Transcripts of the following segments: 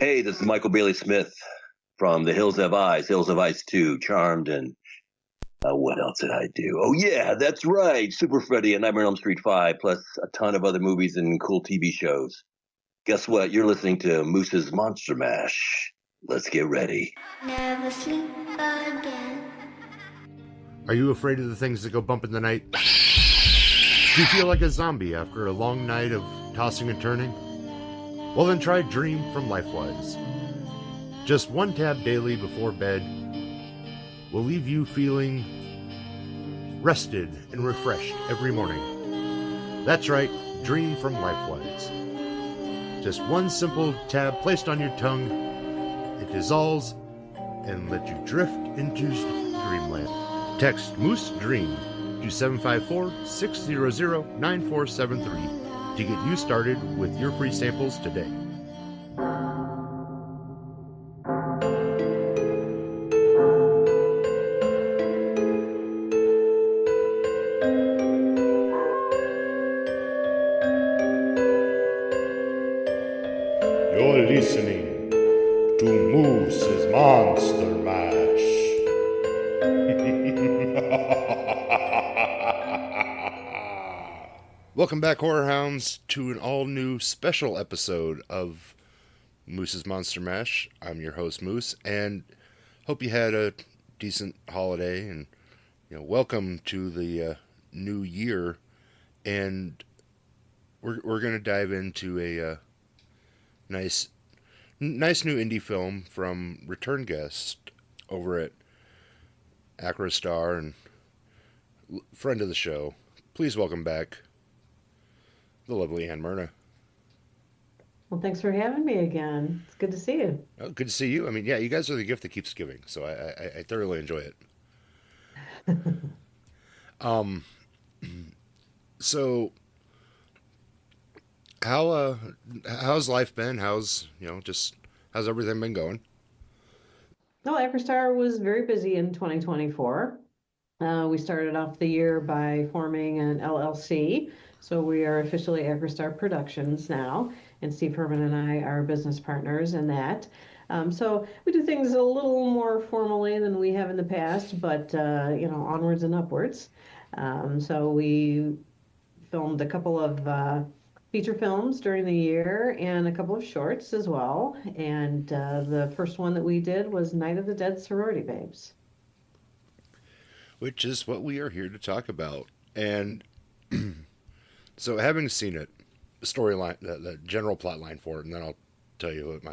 Hey, this is Michael Bailey Smith from The Hills Have Eyes, Hills Have Eyes 2, Charmed, and what else did I do? Oh, yeah, that's right. Super Freddy and Nightmare on Elm Street 5, plus a ton of other movies and cool TV shows. Guess what? You're listening to Moose's Monster Mash. Let's get ready. Never sleep again. Are you afraid of the things that go bump in the night? Do you feel like a zombie after a long night of tossing and turning? Well, then try Dream from Lifewise. Just one tab daily before bed will leave you feeling rested and refreshed every morning. That's right, Dream from Lifewise. Just one simple tab placed on your tongue, it dissolves and let you drift into dreamland. Text Moose Dream to 754-600-9473 to get you started with your free samples today. You're listening to Moose's Monster Mash. Welcome back, Horror Hounds, to an all-new special episode of Moose's Monster Mash. I'm your host, Moose, and hope you had a decent holiday, and welcome to the new year. And we're going to dive into a nice new indie film from return guest over at Acrostar and friend of the show. Please welcome back the lovely Ann Myrna. Well, thanks for having me again. It's good to see you. Oh, good to see you. I mean, yeah, you guys are the gift that keeps giving, so I thoroughly enjoy it. So how's life been? How's everything been going? Well, Acrostar was very busy in 2024. We started off the year by forming an LLC. So we are officially Acrostar Productions now, and Steve Herman and I are business partners in that. So we do things a little more formally than we have in the past, but onwards and upwards. So we filmed a couple of feature films during the year and a couple of shorts as well. And the first one that we did was Night of the Dead Sorority Babes, which is what we are here to talk about. And so, having seen it, the storyline, the general plot line for it, and then I'll tell you what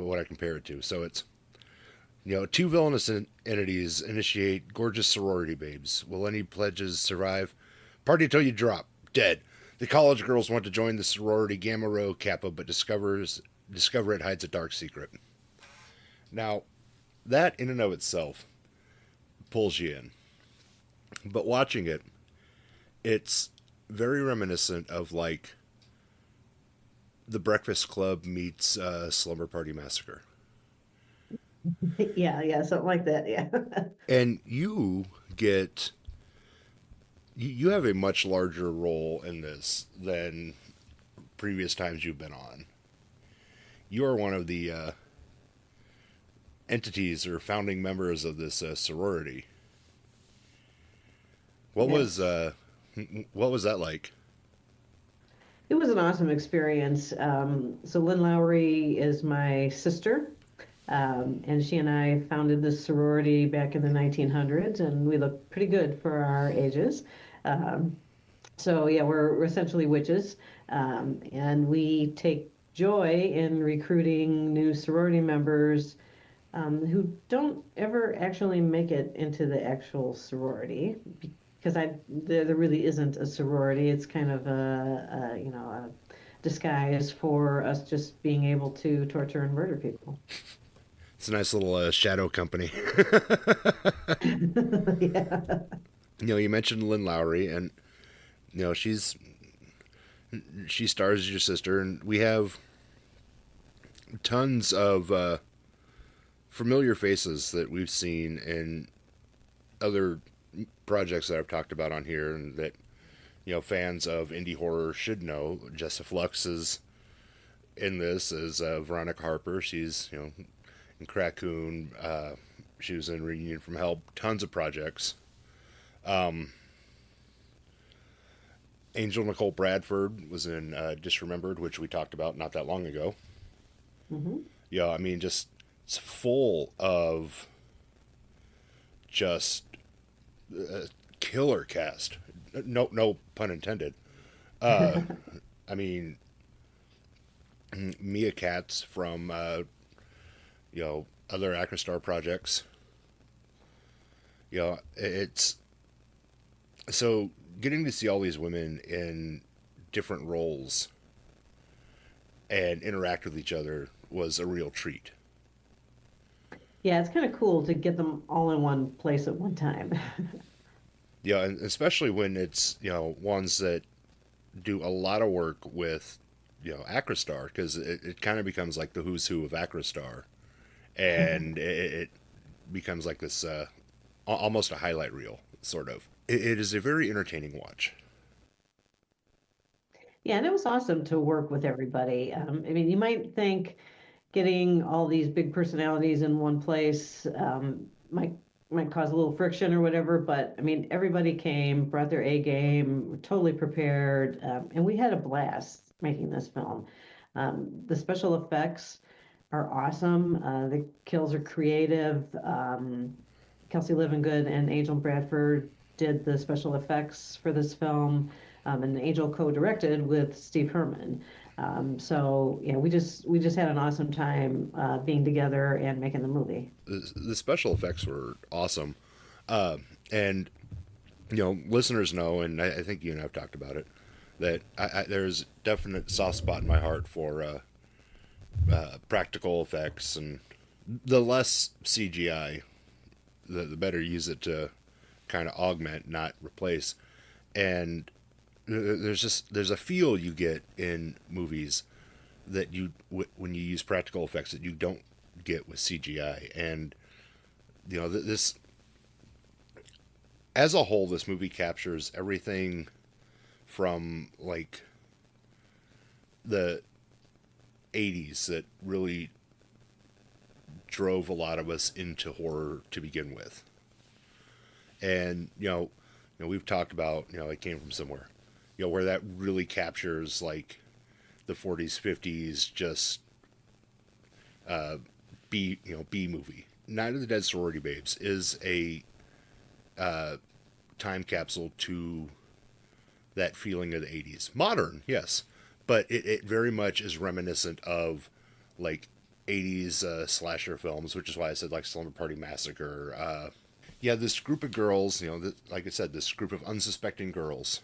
what I compare it to. So it's, two villainous entities initiate gorgeous sorority babes. Will any pledges survive? Party till you drop. Dead. The college girls want to join the sorority Gamma Rho Kappa, but discover it hides a dark secret. Now, that in and of itself pulls you in. But watching it, it's very reminiscent of like The Breakfast Club meets Slumber Party Massacre. Yeah, something like that, yeah. And you have a much larger role in this than previous times you've been on. You are one of the entities or founding members of this sorority. What was that like? It was an awesome experience. So Lynn Lowry is my sister, and she and I founded this sorority back in the 1900s, and we look pretty good for our ages. So yeah, we're essentially witches, and we take joy in recruiting new sorority members who don't ever actually make it into the actual sorority. Because there really isn't a sorority. It's kind of a disguise for us just being able to torture and murder people. It's a nice little shadow company. Yeah. You mentioned Lynn Lowry, and she stars as your sister, and we have tons of familiar faces that we've seen in other projects that I've talked about on here, and that fans of indie horror should know. Jessa Flux is in this is Veronica Harper. She's, you know, in Crackoon. She was in Reunion from Hell. Tons of projects. Angel Nicole Bradford was in Disremembered, which we talked about not that long ago. Mm-hmm. Yeah, I mean, just it's full of just killer cast. No pun intended. I mean, Mia Katz from you know, other Acrostar projects. You know, it's so getting to see all these women in different roles and interact with each other was a real treat. Yeah, it's kind of cool to get them all in one place at one time. Yeah, and especially when it's, you know, ones that do a lot of work with, you know, Acrostar, because it kind of becomes like the who's who of Acrostar, and it becomes like this almost a highlight reel, sort of. It is a very entertaining watch. Yeah, and it was awesome to work with everybody. I mean, you might think getting all these big personalities in one place might cause a little friction or whatever, but I mean, everybody came, brought their A game, were totally prepared, and we had a blast making this film. The special effects are awesome. The kills are creative. Kelsey Livengood and Angel Bradford did the special effects for this film, and Angel co-directed with Steve Herman. So yeah, we just had an awesome time being together and making the movie. The special effects were awesome, and you know, listeners know, and I think you and I've talked about it, that there's definite soft spot in my heart for practical effects, and the less CGI, the better use it to kind of augment, not replace. And there's a feel you get in movies that when you use practical effects that you don't get with CGI. And you know, this as a whole, this movie captures everything from like the 80s that really drove a lot of us into horror to begin with. And you know, we've talked about, you know, it came from somewhere, you know, where that really captures like the 40s, 50s, just B movie. Night of the Dead Sorority Babes is a time capsule to that feeling of the 80s. Modern, yes, but it very much is reminiscent of like 80s slasher films, which is why I said like Slumber Party Massacre. Yeah, this group of girls, you know, like I said, this group of unsuspecting girls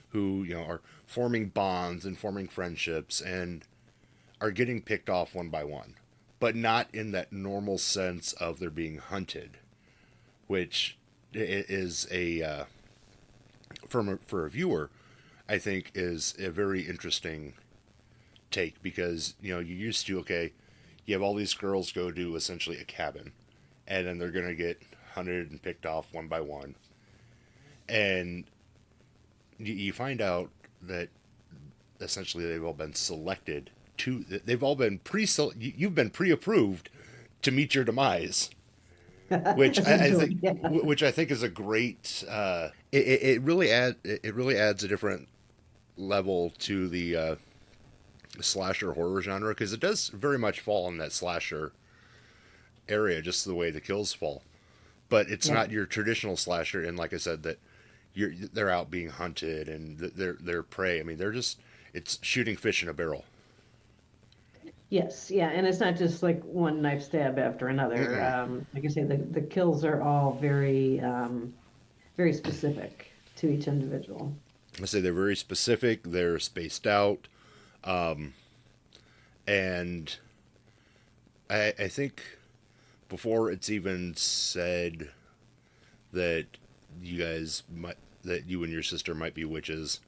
who, you know, are forming bonds and forming friendships and are getting picked off one by one, but not in that normal sense of they're being hunted, which is a for a viewer, I think is a very interesting take, because you know, you used to, okay, you have all these girls go to essentially a cabin, and then they're gonna get hunted and picked off one by one, and you find out that essentially they've all been selected to, they've all been you've been pre-approved to meet your demise, which I think, Yeah. which I think is a great. It really adds a different level to the slasher horror genre, because it does very much fall in that slasher area, just the way the kills fall. But it's not your traditional slasher, and like I said, that they're out being hunted and they're prey. I mean, it's shooting fish in a barrel. Yes, yeah, and it's not just like one knife stab after another. Like I say, the kills are all very specific to each individual. I say they're very specific. They're spaced out, and I think before it's even said that that you and your sister might be witches,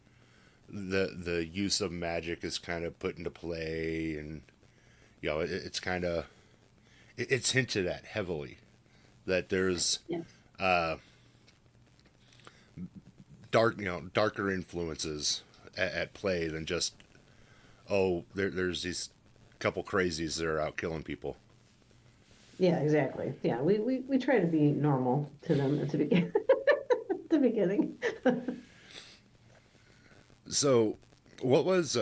the use of magic is kind of put into play, and you know, it's kind of it's hinted at heavily that there's Yes. darker influences at play than just oh, there's these couple crazies that are out killing people. Yeah, exactly. Yeah, we try to be normal to them at the begin the beginning. So, what was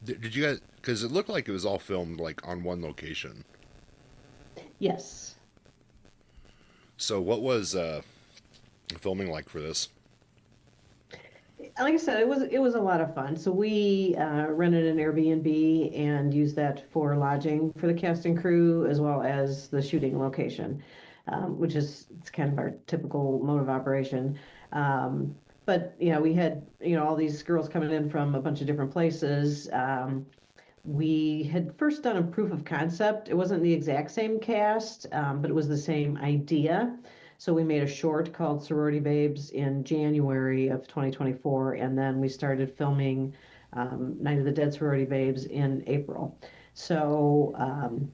did you guys? Because it looked like it was all filmed like on one location. Yes. So, what was filming like for this? Like I said, it was a lot of fun. So we rented an Airbnb and used that for lodging for the cast and crew, as well as the shooting location, which is it's kind of our typical mode of operation. But yeah, we had all these girls coming in from a bunch of different places. We had first done a proof of concept. It wasn't the exact same cast, but it was the same idea. So we made a short called Sorority Babes in January of 2024, and then we started filming Night of the Dead Sorority Babes in April. So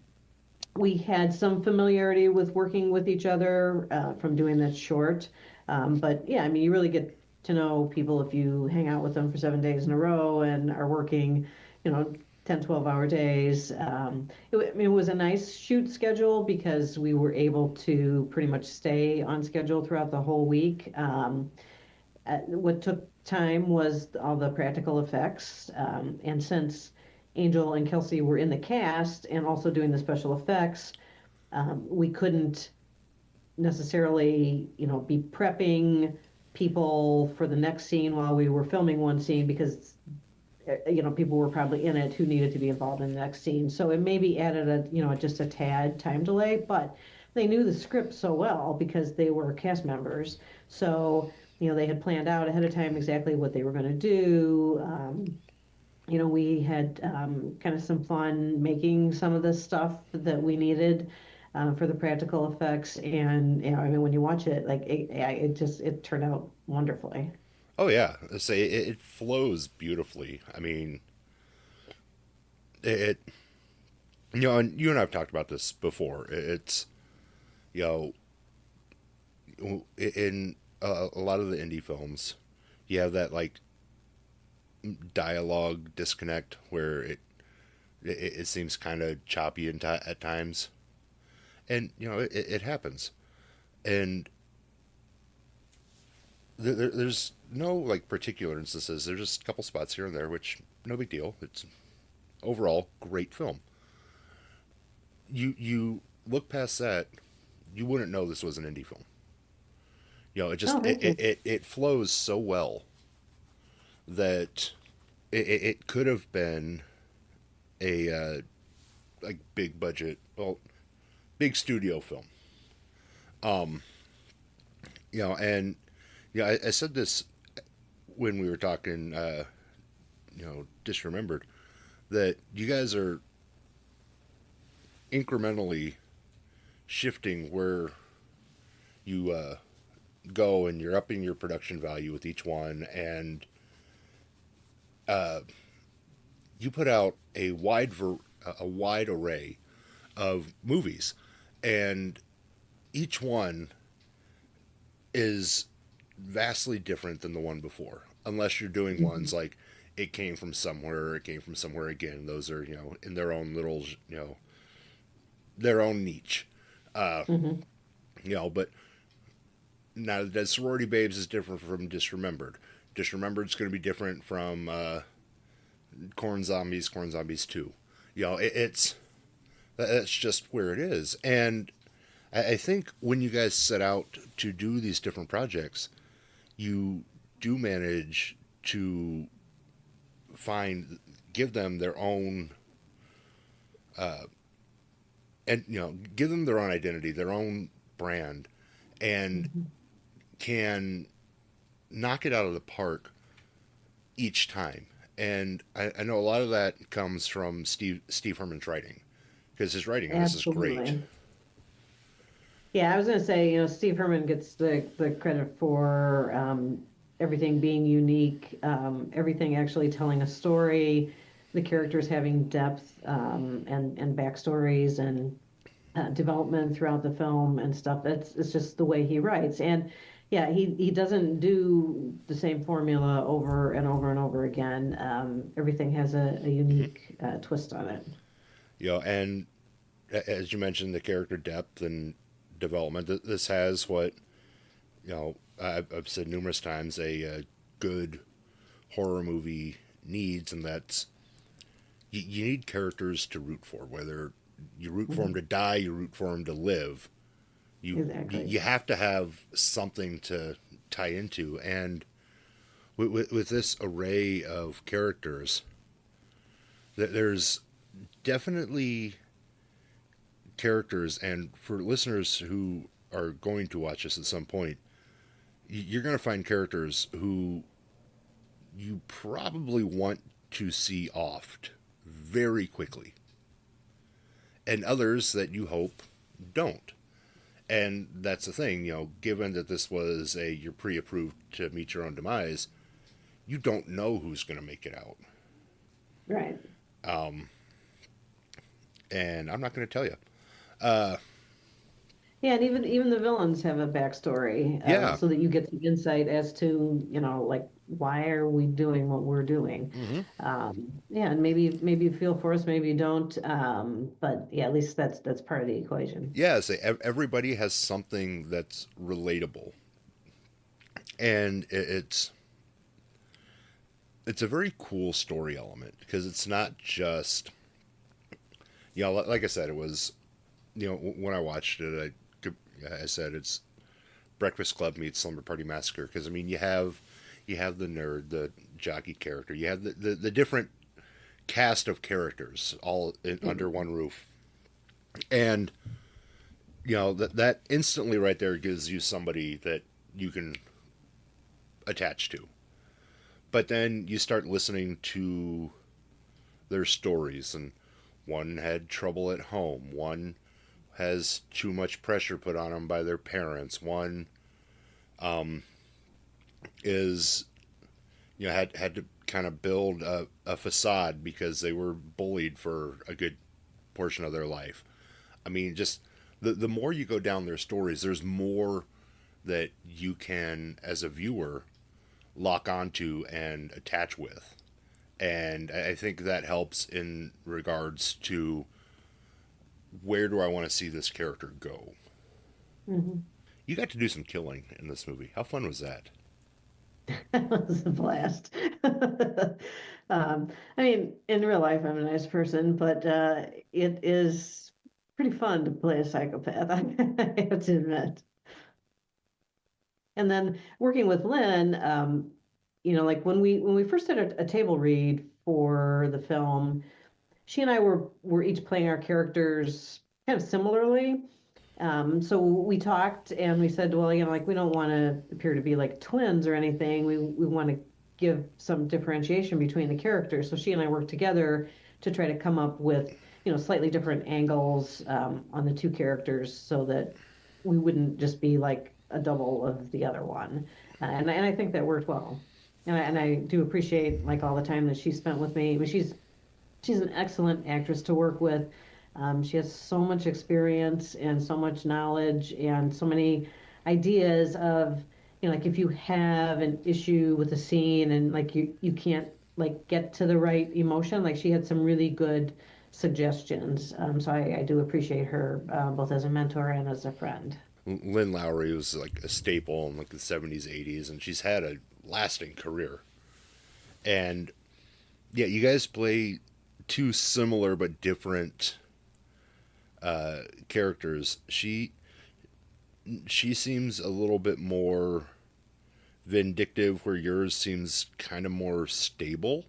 we had some familiarity with working with each other from doing that short. But yeah, I mean, you really get to know people if you hang out with them for 7 days in a row and are working, you know, 10, 12-hour days. I mean, it was a nice shoot schedule because we were able to pretty much stay on schedule throughout the whole week. What took time was all the practical effects. And since Angel and Kelsey were in the cast and also doing the special effects, we couldn't necessarily, be prepping people for the next scene while we were filming one scene because people were probably in it who needed to be involved in the next scene. So it maybe added just a tad time delay, but they knew the script so well because they were cast members. So, they had planned out ahead of time exactly what they were going to do. We had kind of some fun making some of the stuff that we needed for the practical effects. And, I mean, when you watch it, like it turned out wonderfully. Oh yeah, say it flows beautifully. I mean, it and you and I've talked about this before. It's you know in a lot of the indie films, you have that like dialogue disconnect where it seems kind of choppy at times, and it happens, and there's no like particular instances. There's just a couple spots here and there, which no big deal. It's overall great film. You look past that, you wouldn't know this was an indie film. It just Oh, thank you. it flows so well that it could have been a like big budget, well, big studio film. Um, and I said this when we were talking, disremembered, that you guys are incrementally shifting where you go, and you're upping your production value with each one, and you put out a wide array of movies, and each one is vastly different than the one before, unless you're doing ones like it came from somewhere, it came from somewhere again. Those are in their own little their own niche. Mm-hmm. But now Dead Sorority Babes is different from Disremembered. Disremembered is going to be different from Corn Zombies 2. It's that's just where it is. And I think when you guys set out to do these different projects, you do manage to give them their own, and give them their own identity, their own brand, and can knock it out of the park each time. And I know a lot of that comes from Steve Herman's writing, because his writing on this is great. Absolutely. Yeah, I was going to say, Steve Herman gets the credit for everything being unique, everything actually telling a story, the characters having depth and backstories and development throughout the film and stuff. It's just the way he writes. And, yeah, he doesn't do the same formula over and over and over again. Everything has a unique twist on it. And as you mentioned, the character depth and development. This has what I've said numerous times a good horror movie needs, and that's you need characters to root for. Whether you root for them to die, you root for them to live. Exactly. You have to have something to tie into, and with this array of characters, there's definitely characters, and for listeners who are going to watch this at some point, you're going to find characters who you probably want to see offed very quickly, and others that you hope don't. And that's the thing, given that this was you're pre-approved to meet your own demise, you don't know who's going to make it out. Right. And I'm not going to tell you. Yeah, and even the villains have a backstory, Yeah. so that you get some insight as to, like, why are we doing what we're doing? Yeah, and maybe you feel for us, maybe you don't. But yeah, at least that's part of the equation. Yeah, so everybody has something that's relatable. And it's a very cool story element because it's not just, like I said, it was, when I watched it, I said it's Breakfast Club meets Slumber Party Massacre because I mean you have the nerd, the jockey character, you have the different cast of characters all under one roof, and that instantly right there gives you somebody that you can attach to. But then you start listening to their stories, and one had trouble at home, one has too much pressure put on them by their parents, one is had to kind of build a facade because they were bullied for a good portion of their life. I mean, just the more you go down their stories, there's more that you can, as a viewer, lock onto and attach with. And I think that helps in regards to where do I want to see this character go. You got to do some killing in this movie. How fun was that? That was a blast. I mean, in real life, I'm a nice person, but it is pretty fun to play a psychopath, I have to admit. And then working with Lynn, like when we first did a table read for the film, she and I were each playing our characters kind of similarly. So we talked and we said, well, like we don't want to appear to be like twins or anything. We want to give some differentiation between the characters. So she and I worked together to try to come up with, slightly different angles on the two characters so that we wouldn't just be like a double of the other one. And I think that worked well. And I do appreciate like all the time that she spent with me. I mean, she's an excellent actress to work with. She has so much experience and so much knowledge and so many ideas of, like if you have an issue with a scene and like you can't like get to the right emotion, like she had some really good suggestions. So I do appreciate her both as a mentor and as a friend. Lynn Lowry was like a staple in like the 70s, 80s, and she's had a lasting career. And yeah, you guys play two similar but different characters. She seems a little bit more vindictive, where yours seems kind of more stable.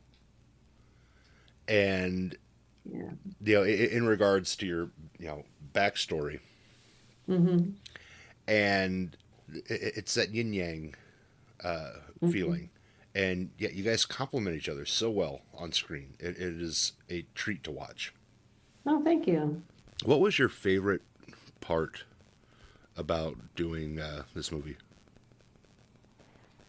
And in regards to your backstory, and it's that yin yang feeling, and yet you guys complement each other so well on screen. It is a treat to watch. Oh, thank you. What was your favorite part about doing this movie?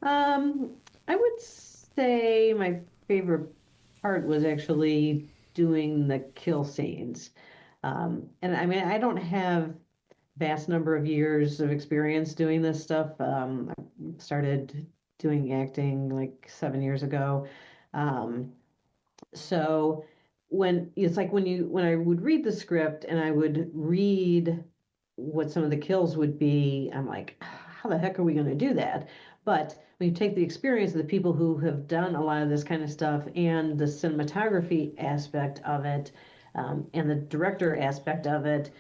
I would say my favorite part was actually doing the kill scenes. And I mean, I don't have vast number of years of experience doing this stuff. I started doing acting like 7 years ago. Um, so when it's like when I would read the script and I would read what some of the kills would be, I'm like, how the heck are we going to do that? But when you take the experience of the people who have done a lot of this kind of stuff and the cinematography aspect of it, and the director aspect of it,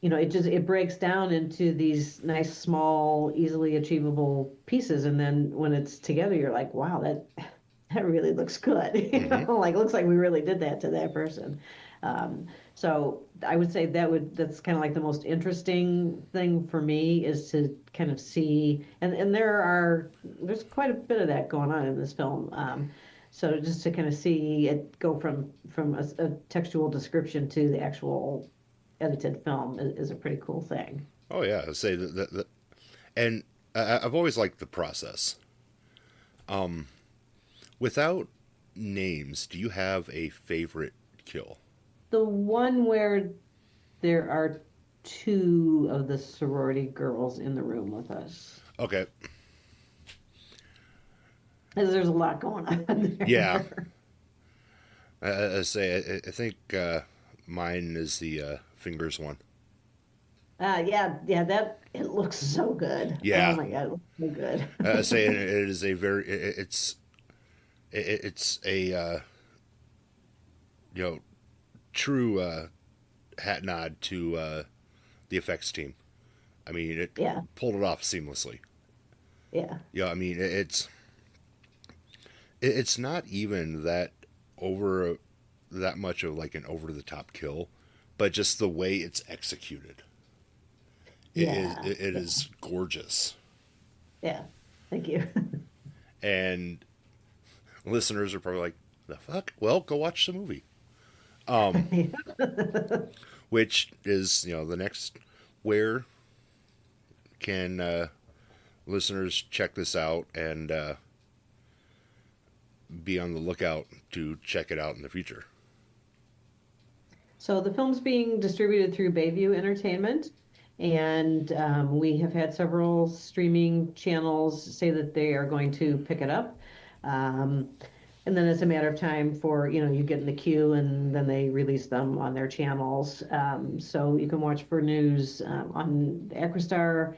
it breaks down into these nice, small, easily achievable pieces. And then when it's together, you're like, wow, that really looks good. Mm-hmm. Like looks like we really did that to that person. So I would say that's kind of like the most interesting thing for me is to kind of see, and there's quite a bit of that going on in this film. So just to kind of see it go from a textual description to the actual edited film is a pretty cool thing. Oh yeah, I say that and I've always liked the process. Without names, do you have a favorite kill? The one where there are two of the sorority girls in the room with us. Okay. Because there's a lot going on Yeah. there. I say I think mine is the fingers one. Yeah, that it looks so good. Oh Yeah. my God, it looks so good. I say it is a very it's a you know true hat nod to the effects team. I mean, it Yeah, pulled it off seamlessly. yeah, Yeah, I mean, it's not even that over that much of like an over the top kill, but just the way it's executed. yeah, It is gorgeous, yeah. Thank you. and listeners are probably like, "The fuck?" Well, go watch the movie. Um, which is the next. Where can listeners check this out and be on the lookout to check it out in the future? So the film's being distributed through Bayview Entertainment, and we have had several streaming channels say that they are going to pick it up. Um, and then it's a matter of time for, you get in the queue and then they release them on their channels. So you can watch for news on the Acrostar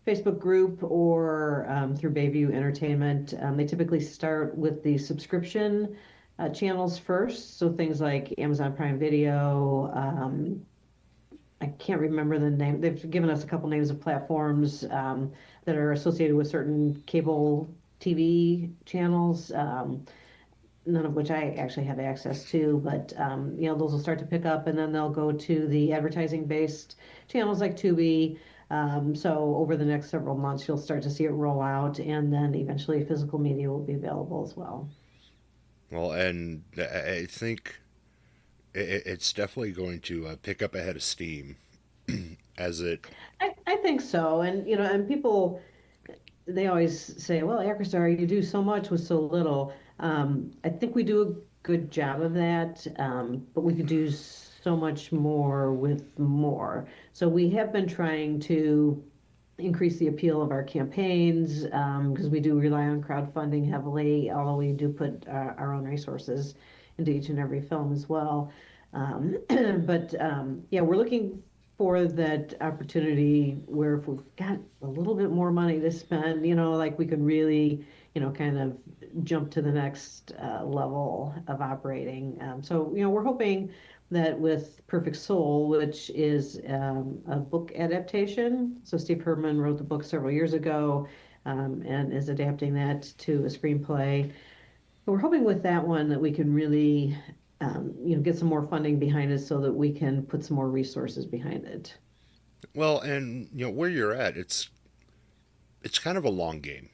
Facebook group or through Bayview Entertainment. They typically start with the subscription channels first. So things like Amazon Prime Video. I can't remember the name. They've given us a couple names of platforms that are associated with certain cable TV channels. None of which I actually have access to, but those will start to pick up, and then they'll go to the advertising-based channels like Tubi. So over the next several months, you'll start to see it roll out, and then eventually physical media will be available as well. Well, and I think it's definitely going to pick up ahead of steam as it. I think so, and people they always say, well, Acrostar, you do so much with so little. I think we do a good job of that, but we could do so much more with more. So we have been trying to increase the appeal of our campaigns because we do rely on crowdfunding heavily, although we do put our own resources into each and every film as well. But yeah, we're looking for that opportunity where if we've got a little bit more money to spend, like we could really, kind of jump to the next level of operating. So, we're hoping that with Perfect Soul, which is a book adaptation. So Steve Herman wrote the book several years ago and is adapting that to a screenplay. But we're hoping with that one that we can really, get some more funding behind it so that we can put some more resources behind it. Well, and where you're at, it's kind of a long game.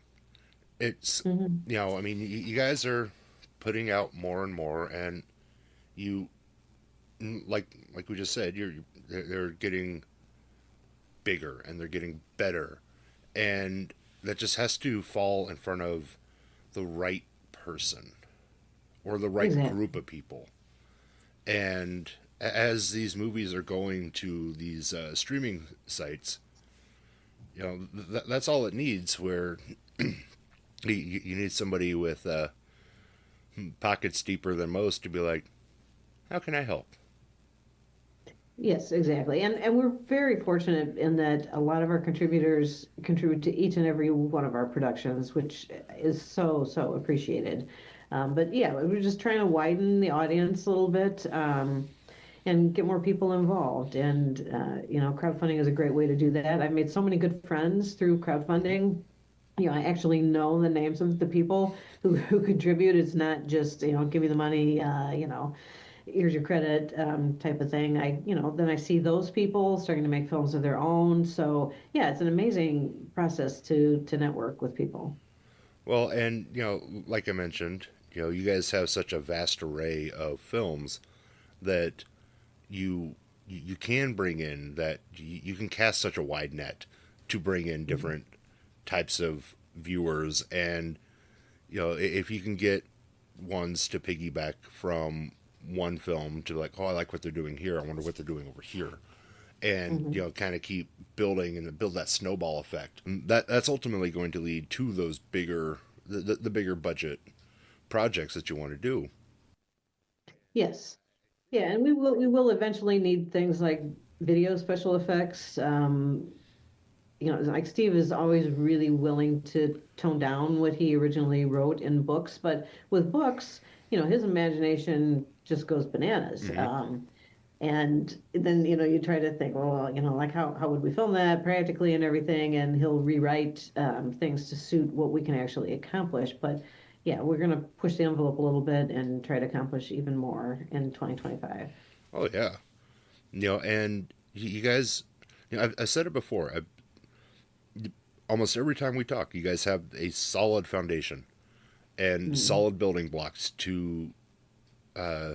It's Hmm. I mean, you guys are putting out more and more, and you like we just said, they're getting bigger and they're getting better, and that just has to fall in front of the right person or the right Exactly. group of people. And as these movies are going to these streaming sites, that's all it needs. Where you need somebody with pockets deeper than most to be like, how can I help? Yes, exactly. And we're very fortunate in that a lot of our contributors contribute to each and every one of our productions, which is so appreciated. But yeah, we're just trying to widen the audience a little bit, and get more people involved. And crowdfunding is a great way to do that. I've made so many good friends through crowdfunding. I actually know the names of the people who contribute. It's not just, give me the money, here's your credit, type of thing. Then I see those people starting to make films of their own. So yeah, it's an amazing process to network with people. Well, and like I mentioned, you guys have such a vast array of films that you can bring in, that you can cast such a wide net to bring in Mhm. different types of viewers. And if you can get ones to piggyback from one film to like, oh, I like what they're doing here, I wonder what they're doing over here, and Mhm. kind of keep building and build that snowball effect. And that's ultimately going to lead to those bigger the bigger budget projects that you want to do. Yes. Yeah, and we will eventually need things like video special effects. Like Steve is always really willing to tone down what he originally wrote in books, but with books, his imagination just goes bananas. Hmm. And then, you try to think, well, like how would we film that practically and everything? And he'll rewrite things to suit what we can actually accomplish. But yeah, we're going to push the envelope a little bit and try to accomplish even more in 2025. Oh yeah, and you guys, I've said it before. Almost every time we talk, you guys have a solid foundation and Mhm. solid building blocks to uh,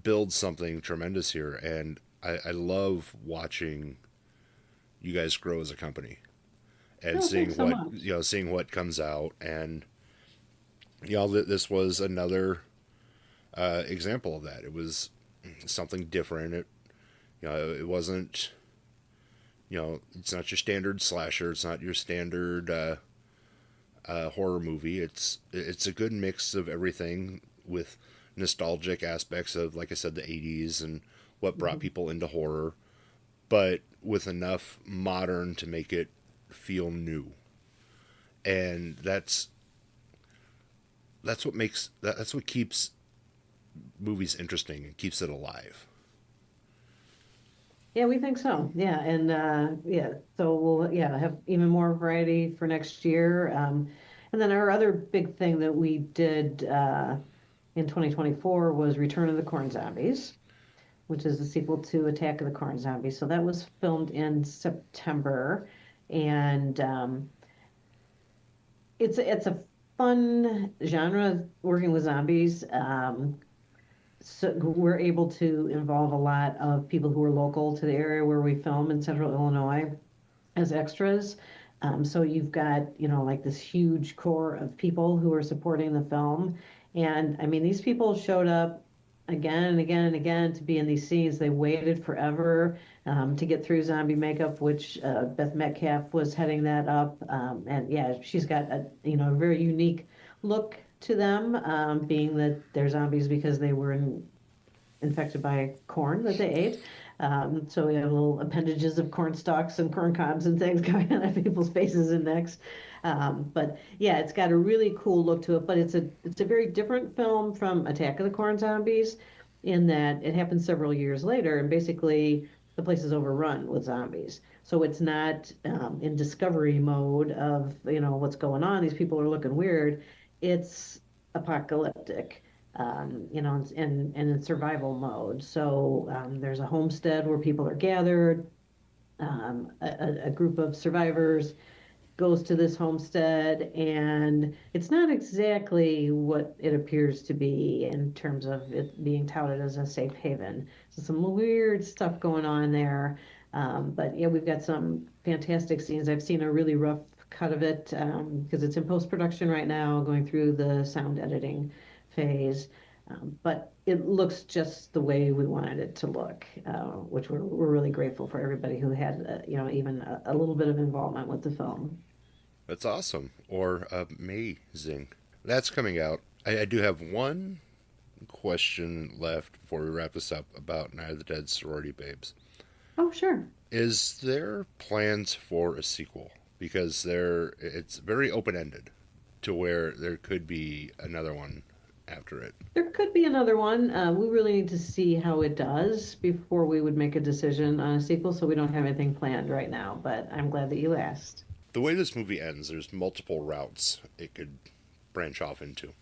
build something tremendous here. And I love watching you guys grow as a company and Oh, thanks so much. seeing what comes out. And this was another example of that. It was something different. It wasn't, it's not your standard slasher. It's not your standard horror movie. It's a good mix of everything, with nostalgic aspects of, like I said, the '80s and what brought Mhm. people into horror, but with enough modern to make it feel new. And that's what keeps movies interesting and keeps it alive. Yeah, we think so. Yeah, and yeah, so we'll have even more variety for next year. And then our other big thing that we did in 2024 was Return of the Corn Zombies, which is the sequel to Attack of the Corn Zombies. So that was filmed in September, and it's a fun genre working with zombies. So we're able to involve a lot of people who are local to the area where we film in central Illinois as extras. So you've got, like this huge core of people who are supporting the film. And I mean, these people showed up again and again and again to be in these scenes. They waited forever to get through zombie makeup, which Beth Metcalf was heading that up. And yeah, she's got a very unique look to them, being that they're zombies because they were infected by corn that they ate. So we have little appendages of corn stalks and corn cobs and things going on people's faces and necks. But yeah, it's got a really cool look to it. But it's a very different film from Attack of the Corn Zombies, in that it happens several years later, and basically the place is overrun with zombies. So it's not in discovery mode of what's going on. These people are looking weird. It's apocalyptic, and in survival mode. So there's a homestead where people are gathered. A group of survivors goes to this homestead, and it's not exactly what it appears to be in terms of it being touted as a safe haven. So some weird stuff going on there. But yeah, we've got some fantastic scenes. I've seen a really rough cut of it because it's in post production right now, going through the sound editing phase. But it looks just the way we wanted it to look, which we're really grateful for everybody who had, even a little bit of involvement with the film. That's awesome, or amazing. That's coming out. I do have one question left before we wrap this up about Night of the Dead Sorority Babes. Oh, sure. Is there plans for a sequel? Because it's very open-ended to where there could be another one after it. There could be another one. We really need to see how it does before we would make a decision on a sequel, so we don't have anything planned right now, but I'm glad that you asked. The way this movie ends, there's multiple routes it could branch off into.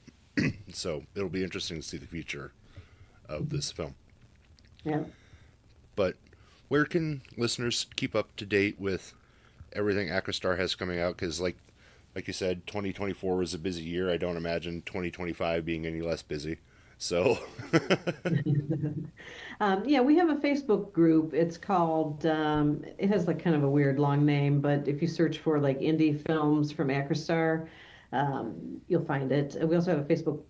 So it'll be interesting to see the future of this film. Yeah. But where can listeners keep up to date with everything Acrostar has coming out? Because like you said, 2024 was a busy year. I don't imagine 2025 being any less busy. So yeah, we have a Facebook group. It's called, it has like kind of a weird long name, but if you search for like indie films from Acrostar, you'll find it. We also have a Facebook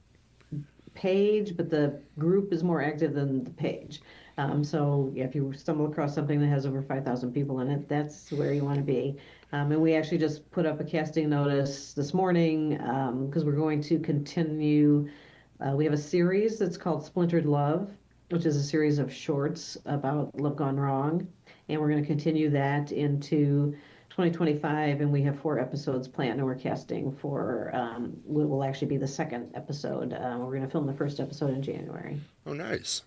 page, but the group is more active than the page. So yeah, if you stumble across something that has over 5,000 people in it, that's where you want to be. And we actually just put up a casting notice this morning because we're going to continue. We have a series that's called Splintered Love, which is a series of shorts about love gone wrong. And we're going to continue that into 2025. And we have 4 episodes planned, and we're casting for, will actually be the second episode. We're going to film the first episode in January. Oh, nice.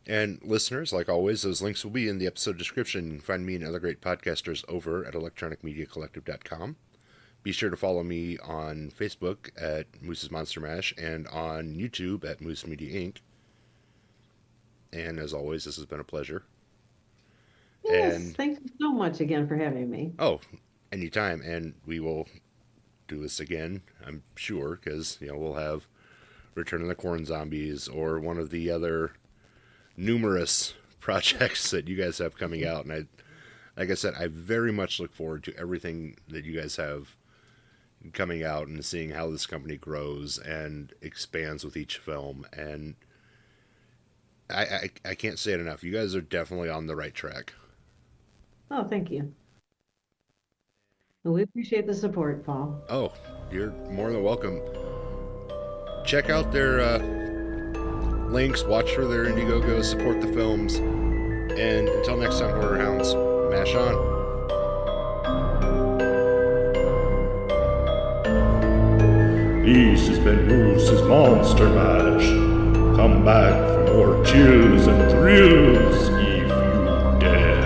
And listeners, like always, those links will be in the episode description. You can find me and other great podcasters over at electronicmediacollective.com. Be sure to follow me on Facebook at Moose's Monster Mash and on YouTube at Moose Media Inc. And as always, this has been a pleasure. Yes, thank you so much again for having me. Oh, anytime. And we will do this again, I'm sure, because we'll have Return of the Corn Zombies or one of the other numerous projects that you guys have coming out. And like I said, I very much look forward to everything that you guys have coming out and seeing how this company grows and expands with each film. And I can't say it enough. You guys are definitely on the right track. Oh, thank you. Well, we appreciate the support, Paul. Oh, you're more than welcome. Check out their links, watch for their Indiegogo, support the films, and until next time, Horror Hounds, mash on. This has been Moose's Monster Mash. Come back for more chills and thrills if you dare.